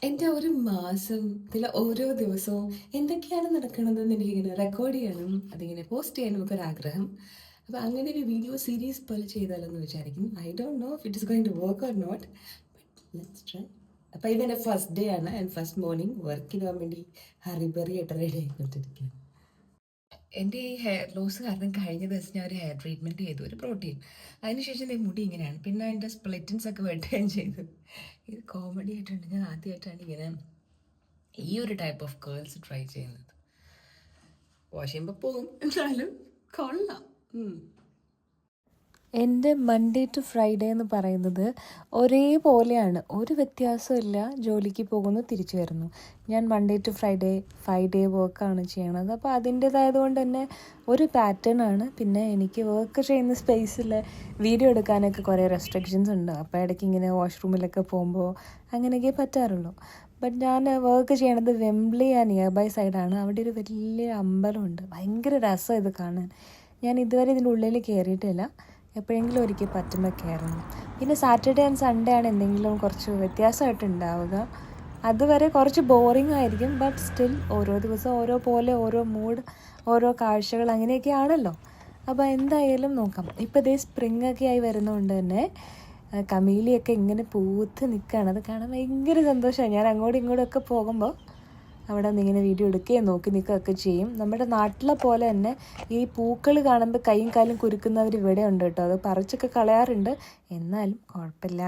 എൻ്റെ ഒരു മാസത്തിലെ ഓരോ ദിവസവും എന്തൊക്കെയാണ് നടക്കണതെന്ന് എനിക്കിങ്ങനെ റെക്കോർഡ് ചെയ്യാനും അതിങ്ങനെ പോസ്റ്റ് ചെയ്യാനും ഒക്കെ ഒരാഗ്രഹം. അപ്പോൾ അങ്ങനെ ഒരു വീഡിയോ സീരീസ് പോലെ ചെയ്താലെന്ന് വിചാരിക്കുന്നു. I don't know if it is going to work or not, but let's try. അപ്പോൾ ഇതെൻ്റെ ഫസ്റ്റ് ഡേ ആണ് ആൻഡ് ഫസ്റ്റ് മോർണിംഗ് വർക്കിന് പോകാൻ വേണ്ടി ഹറിബറി ആയിട്ട് റെഡി ആയിക്കൊണ്ടിരിക്കുകയാണ്. എൻ്റെ ഈ ഹെയർ ലോസ് കാരണം കഴിഞ്ഞ ദിവസം ഞാൻ ഒരു ഹെയർ ട്രീറ്റ്മെൻറ്റ് ചെയ്തു, ഒരു പ്രോട്ടീൻ. അതിനുശേഷം എൻ്റെ മുടി ഇങ്ങനെയാണ്. പിന്നെ എൻ്റെ സ്പ്ലിറ്റൻസ് ഒക്കെ വെട്ടുകയും ചെയ്തു. ഇത് കോമഡി ആയിട്ടുണ്ട്. ഞാൻ ആദ്യമായിട്ടാണ് ഇങ്ങനെ ഈ ഒരു ടൈപ്പ് ഓഫ് കേൾസ് ട്രൈ ചെയ്യുന്നത്. വാഷ് ചെയ്യുമ്പോൾ പോകും, എന്നാലും കൊള്ളാം. എൻ്റെ മൺഡേ ടു ഫ്രൈഡേ എന്ന് പറയുന്നത് ഒരേപോലെയാണ്, ഒരു വ്യത്യാസമില്ല. ജോലിക്ക് പോകുന്നു, തിരിച്ചു വരുന്നു. ഞാൻ മൺഡേ ടു ഫ്രൈഡേ 5 ഡേ വർക്കാണ് ചെയ്യണത്. അപ്പോൾ അതിൻ്റേതായതുകൊണ്ട് തന്നെ ഒരു പാറ്റേൺ ആണ്. പിന്നെ എനിക്ക് വർക്ക് ചെയ്യുന്ന സ്പേസിൽ വീഡിയോ എടുക്കാനൊക്കെ കുറേ റെസ്ട്രിക്ഷൻസ് ഉണ്ട്. അപ്പോൾ ഇടയ്ക്ക് ഇങ്ങനെ വാഷ്റൂമിലൊക്കെ പോകുമ്പോൾ അങ്ങനെയൊക്കെ പറ്റാറുള്ളൂ. ബട്ട് ഞാൻ വർക്ക് ചെയ്യണത് വെംബ്ലി ആ നിയർ ബൈ സൈഡാണ്. അവിടെ ഒരു വലിയ അമ്പലമുണ്ട്, ഭയങ്കര രസം ഇത് കാണാൻ. ഞാൻ ഇതുവരെ ഇതിൻ്റെ ഉള്ളിൽ കയറിയിട്ടില്ല, എപ്പോഴെങ്കിലും ഒരിക്കൽ പറ്റുമ്പോൾ കയറണം. പിന്നെ സാറ്റർഡേ ആൻഡ് സൺഡേ ആണ് എന്തെങ്കിലും കുറച്ച് വ്യത്യാസമായിട്ട് ഉണ്ടാവുക. അതുവരെ കുറച്ച് ബോറിംഗ് ആയിരിക്കും, ബട്ട് സ്റ്റിൽ ഓരോ ദിവസം ഓരോ പോലെ, ഓരോ മൂഡ്, ഓരോ കാഴ്ചകൾ അങ്ങനെയൊക്കെ ആണല്ലോ. അപ്പോൾ എന്തായാലും നോക്കാം. ഇപ്പോൾ ഇതേ സ്പ്രിങ് ഒക്കെ ആയി വരുന്നതുകൊണ്ട് തന്നെ കമീലിയൊക്കെ ഇങ്ങനെ പൂത്ത് നിൽക്കുകയാണ്. അത് കാണാൻ ഭയങ്കര സന്തോഷമാണ്. ഞാൻ അങ്ങോട്ടും ഇങ്ങോട്ടും ഒക്കെ പോകുമ്പോൾ അവിടെ നിന്ന് ഇങ്ങനെ വീഡിയോ എടുക്കുകയും നോക്കി നിൽക്കുകയൊക്കെ ചെയ്യും. നമ്മുടെ നാട്ടിലെ പോലെ തന്നെ ഈ പൂക്കൾ കാണുമ്പോൾ കൈയും കാലും കുരുക്കുന്നവർ ഇവിടെ ഉണ്ട് കേട്ടോ. അത് പറിച്ചൊക്കെ കളയാറുണ്ട്, എന്നാലും കുഴപ്പമില്ല.